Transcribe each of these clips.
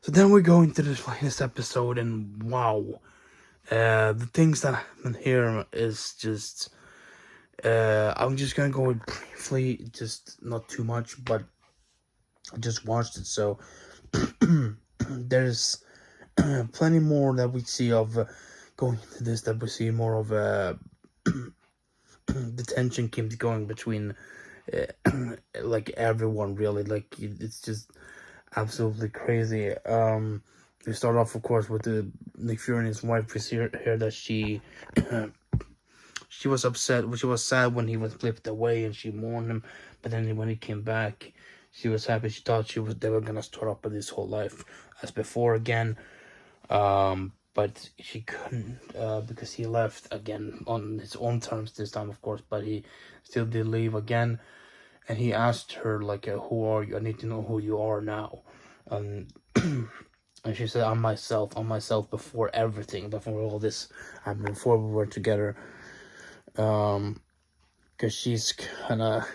So then we go into this latest episode, and wow, the things that happen here is just. I'm just gonna go briefly, just not too much, but I just watched it, so there's plenty more that we see of going into this. That we see more of the tension keeps going between like everyone, really. Like it's just absolutely crazy. We start off, of course, with the Nick Fury and his wife. We see here that she was upset. She was sad when he was flipped away, and she mourned him. But then when he came back, she was happy. She thought they were gonna start up with his whole life as before again. But she couldn't because he left again on his own terms this time, of course. But he still did leave again, and he asked her like, "Who are you? I need to know who you are now." And and she said, "I'm myself. I'm myself before everything, before all this happened, before we were together." Because she's kind of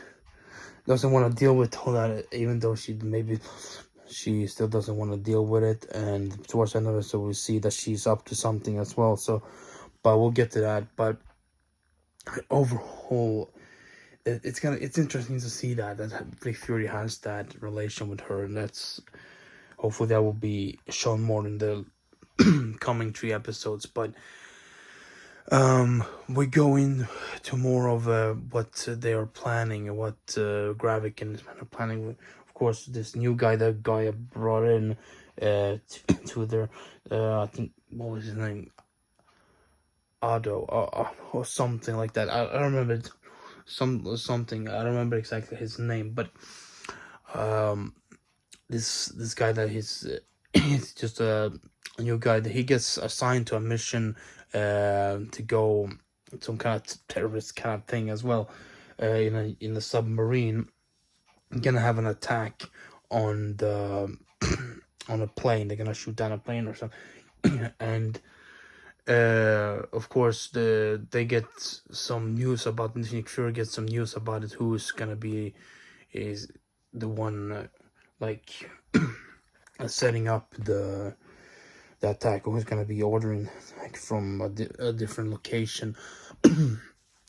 doesn't want to deal with all that, even though she still doesn't want to deal with it. And towards the end of it, so we see that she's up to something as well. So, but we'll get to that. But overall, it's interesting to see that Nick Fury has that relation with her, and that's hopefully that will be shown more in the coming 3 episodes. But we go into more of what they are planning and what Gravik and his men are planning. Of course, this new guy that Gaia brought in to their I think, what was his name, Ado or something like that. I remember something. I don't remember exactly his name, but this guy that he's just a new guy that he gets assigned to a mission to go some kind of terrorist kind of thing as well, in the submarine. Gonna have an attack on the on a plane. They're gonna shoot down a plane or something, and of course they get some news about Nick Fury gets some news about it. Who's gonna be is the one like setting up the attack, who's gonna be ordering like from a different location.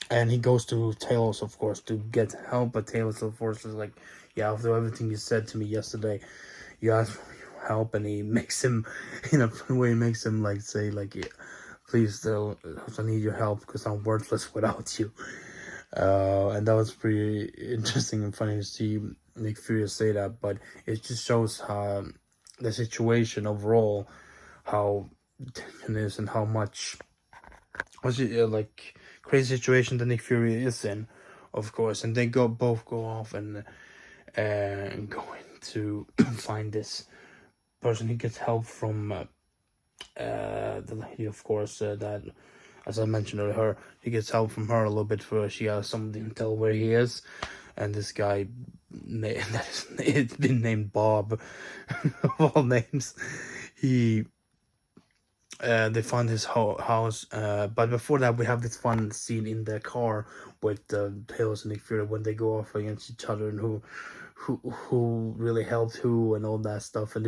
And he goes to Talos, of course, to get help. But Talos, of course, is like, "Yeah, after everything you said to me yesterday, you asked for help." And he makes him, in a fun way, makes him like say like, "Yeah, please, don't, I need your help because I'm worthless without you." And that was pretty interesting and funny to see Nick Fury say that. But it just shows how the situation overall, how tension is, and how much was it like crazy situation that Nick Fury is in, of course. And they both go off and going to find this person. He gets help from the lady, of course, that, as I mentioned earlier, he gets help from her a little bit, for she has something to tell where he is. And this guy it's been named Bob of all names, they find his house, but before that we have this fun scene in the car with Talos and Nick Fury when they go off against each other, and who really helped who and all that stuff. And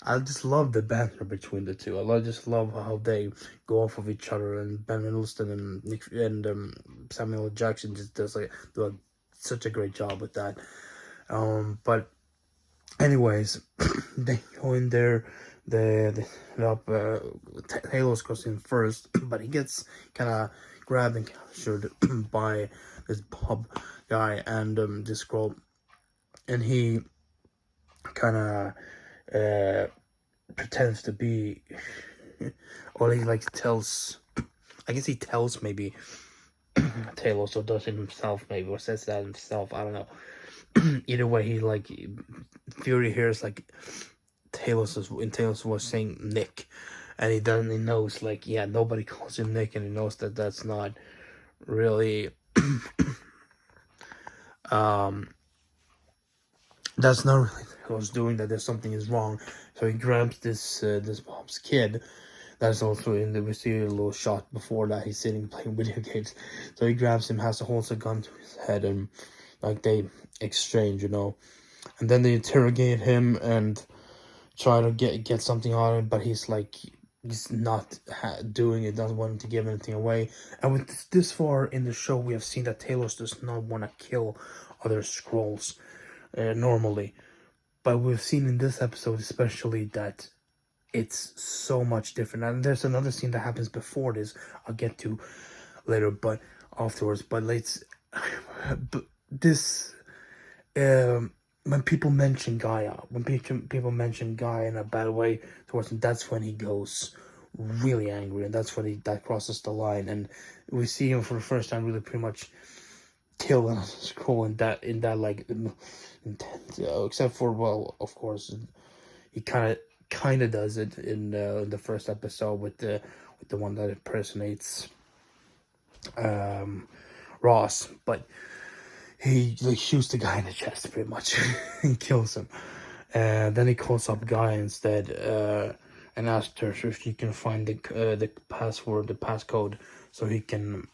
I just love the banter between the two. Just love how they go off of each other, and Ben Mendelsohn and Samuel L. Jackson just do such a great job with that. But anyways, they go in there. Talos goes in first, but he gets kind of grabbed and captured by this Bob guy and this girl, and he kind of pretends to be, or he like tells, I guess he tells maybe Talos, or does it himself maybe, or says that himself. I don't know. Either way, Fury hears like Talos was saying Nick, and he knows like, yeah, nobody calls him Nick, and he knows that that's not really that's not really Talos doing that. There's something is wrong, so he grabs this Bob's kid. That's also in the, we see a little shot before that he's sitting playing video games. So he grabs him, holds a gun to his head, and like they exchange, and then they interrogate him, and try to get something out of him, but he's like, he's not doing it, doesn't want him to give anything away. And with this far in the show, we have seen that Talos does not want to kill other Skrulls normally. But we've seen in this episode especially that it's so much different. And there's another scene that happens before this I'll get to later, but afterwards. But let's this when people mention Gaia, when people mention Gaia in a bad way towards him, that's when he goes really angry, and that's when that crosses the line, and we see him for the first time really pretty much kill a Skrull in that like intense, except for, well, of course, he kind of does it in the first episode with the one that impersonates Ross, but he like shoots the guy in the chest pretty much and kills him. Then he calls up Guy instead and asks her if she can find the password, the passcode, so he can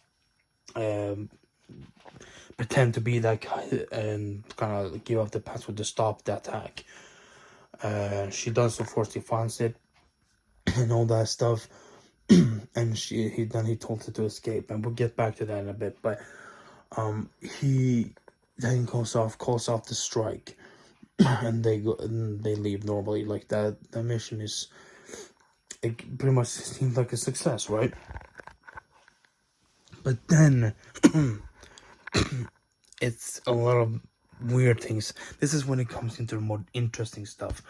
pretend to be that guy and kind of give up the password to stop the attack. She does, of course. He finds it and all that stuff, and he told her to escape, and we'll get back to that in a bit. But he then calls off the strike, and they leave normally. Like that, the mission is, it pretty much seems like a success, right? But then it's a lot of weird things. This is when it comes into the more interesting stuff.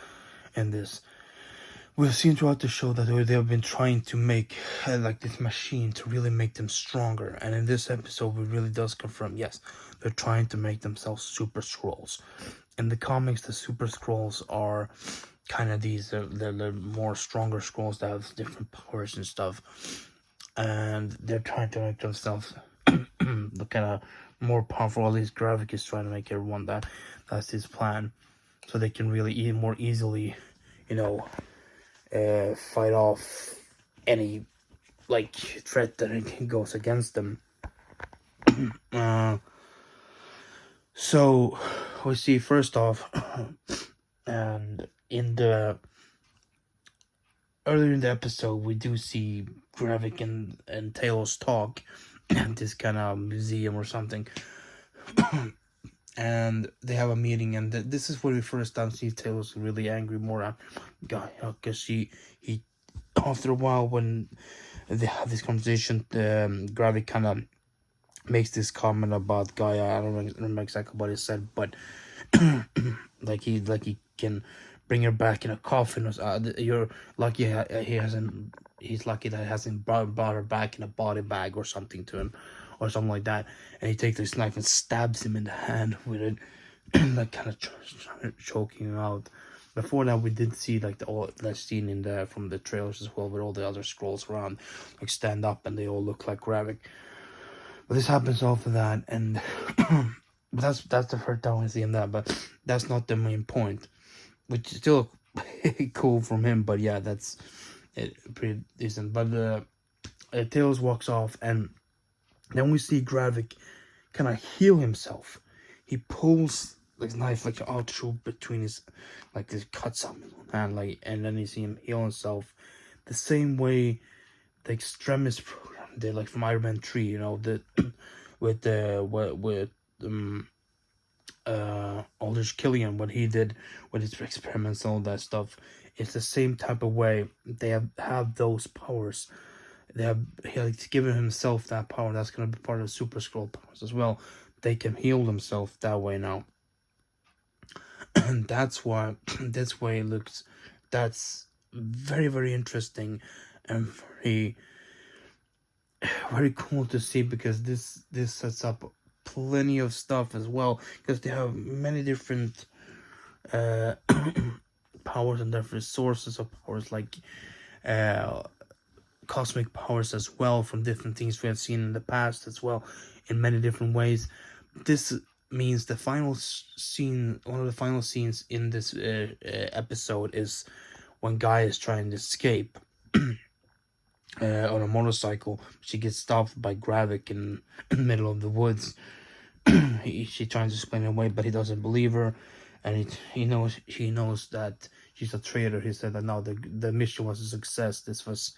And this, we've seen throughout the show that they have been trying to make like this machine to really make them stronger. And in this episode, it really does confirm, yes, they're trying to make themselves Super Skrulls. In the comics, the Super Skrulls are kind of these, they're more stronger Skrulls that have different powers and stuff. And they're trying to make themselves look kind of more powerful. At least Gravik is trying to make everyone that's his plan, so they can really more easily, fight off any like threat that goes against them. So we see first off, and earlier in the episode, we do see Gravik and Talos talk at this kind of museum or something. And they have a meeting, and this is where we first time see Talos really angry more at Guy, because he after a while, when they have this conversation, Gravik kind of makes this comment about Gaia. I don't remember exactly what he said, but like he can bring her back in a coffin. You're lucky he's lucky that he hasn't brought her back in a body bag or something to him, or something like that. And he takes this knife and stabs him in the hand with it, like kind of choking him out. Before that, we did see like that scene from the trailers as well, with all the other Skrulls around, like stand up, and they all look like Gravik. But this happens after that, and that's the first time I see him that. But that's not the main point, which is still cool from him. But yeah, that's pretty decent. But Tails walks off, and then we see Gravik kind of heal himself. He pulls like knife like out through between his, like this cuts up his hand, like, and then you see him heal himself the same way the Extremis program did, like from Iron Man 3, with Aldrich Killian, what he did with his experiments and all that stuff. It's the same type of way. They have those powers. He's given himself that power. That's gonna be part of the Super Skrull powers as well. They can heal themselves that way now. And that's why this way looks, that's very, very interesting and very cool to see, because this sets up plenty of stuff as well, because they have many different powers and different sources of powers, like cosmic powers as well, from different things we have seen in the past as well, in many different ways. This means the final scene, one of the final scenes in this episode, is when Guy is trying to escape on a motorcycle. She gets stopped by Gravik in the middle of the woods. She tries to explain it away, but he doesn't believe her, and she knows that she's a traitor. He said that no, the mission was a success. This was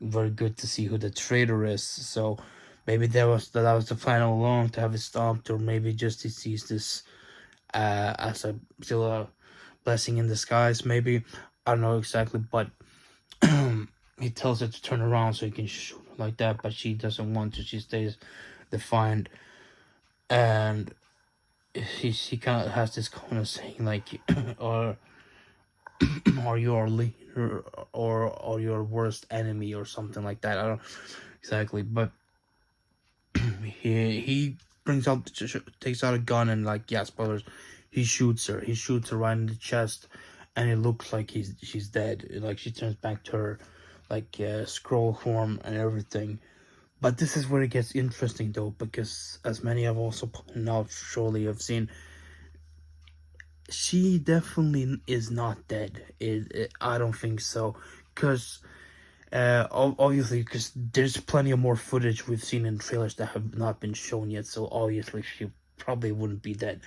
very good to see who the traitor is. So maybe that was the plan all along, to have it stopped, or maybe just he sees this as a still a blessing in disguise. Maybe, I don't know exactly, but he tells her to turn around so he can shoot her like that, but she doesn't want to. She stays defiant, and he kind of has this kind of saying like, or are you our leader, or your worst enemy, or something like that. I don't exactly, but he brings out, takes out a gun, and like, yeah, spoilers, he shoots her. He shoots her right in the chest, and it looks like she's dead. Like, she turns back to her like scroll form and everything. But this is where it gets interesting though, because as many have also pointed out, surely have seen, she definitely is not dead. I don't think so, because obviously, because there's plenty of more footage we've seen in trailers that have not been shown yet, so obviously she probably wouldn't be dead.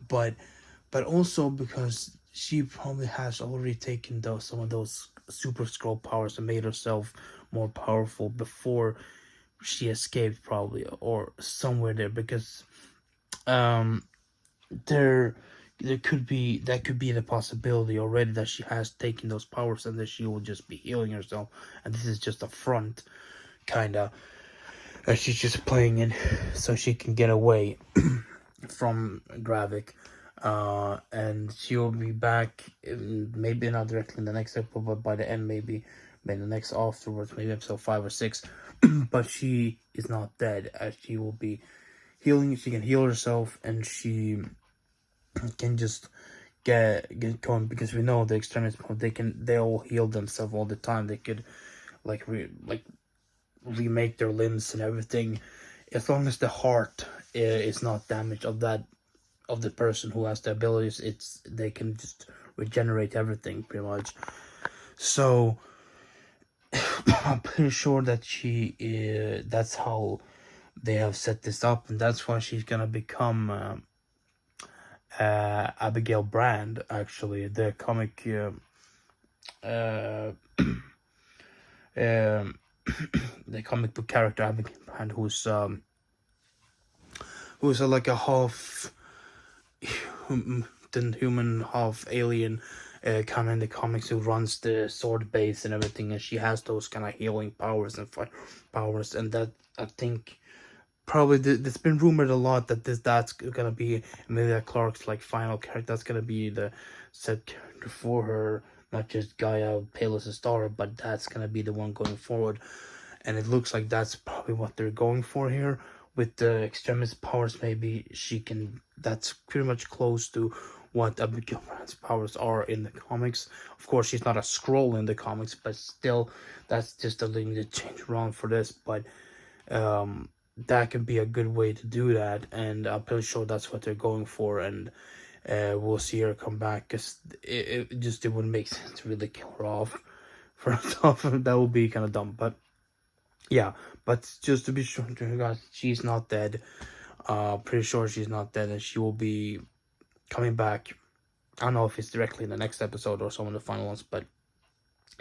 But also because she probably has already taken some of those super scroll powers and made herself more powerful before she escaped, probably, or somewhere there, because um there could be the possibility already that she has taken those powers, and that she will just be healing herself, and this is just a front, kinda, that she's just playing it so she can get away from Gravik. And she'll be back maybe not directly in the next episode, but by the end, maybe the next afterwards, maybe episode 5 or 6. But she is not dead, as she will be healing. She can heal herself, and she can just get going, because we know the extremists, they all heal themselves all the time. They could like remake their limbs and everything, as long as the heart is not damaged of the person who has the abilities. They can just regenerate everything pretty much. So I'm pretty sure that that's how they have set this up, and that's why she's gonna become Abigail Brand, actually, the comic the comic book character Abigail Brand, who's like a half human, half alien, kind of in the comics, who runs the sword base and everything, and she has those kind of healing powers and fire powers, and that, I think, probably it's been rumored a lot that that's gonna be Emilia Clarke's like final character. That's gonna be the set character for her, not just Gaia, pale as a star, but that's gonna be the one going forward. And it looks like that's probably what they're going for here with the extremist powers. Maybe she can. That's pretty much close to what Abigail Brand's powers are in the comics. Of course, she's not a scroll in the comics, but still, that's just a thing to change around for this. But that could be a good way to do that, and I'm pretty sure that's what they're going for. And we'll see her come back, because it wouldn't make sense to really kill her off first off. That would be kind of dumb. But yeah, but just to be sure, guys, she's not dead. Pretty sure she's not dead, and she will be coming back. I don't know if it's directly in the next episode or some of the final ones, but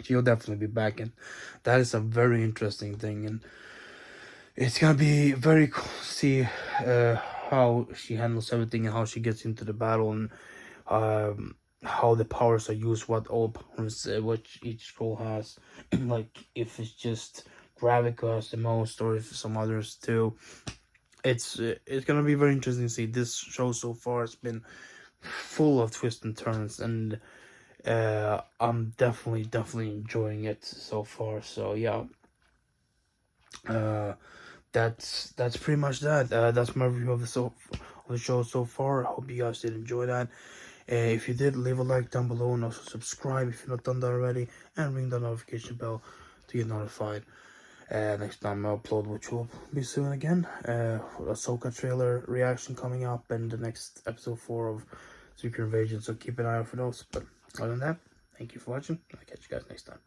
she'll definitely be back, and that is a very interesting thing. And it's gonna be very cool to see how she handles everything, and how she gets into the battle, and how the powers are used, what all powers, which each scroll has. Like, if it's just Gravik who has the most, or if some others too. It's gonna be very interesting to see. This show so far has been full of twists and turns, and I'm definitely enjoying it so far. So yeah, that's pretty much that. That's my review of the show so far. I hope you guys did enjoy that. If you did, leave a like down below, and also subscribe if you've not done that already, and ring the notification bell to get notified next time I upload, which will be soon again. Ahsoka trailer reaction coming up, and the next episode 4 of Secret Invasion, so keep an eye out for those. But other than that, thank you for watching. I'll catch you guys next time.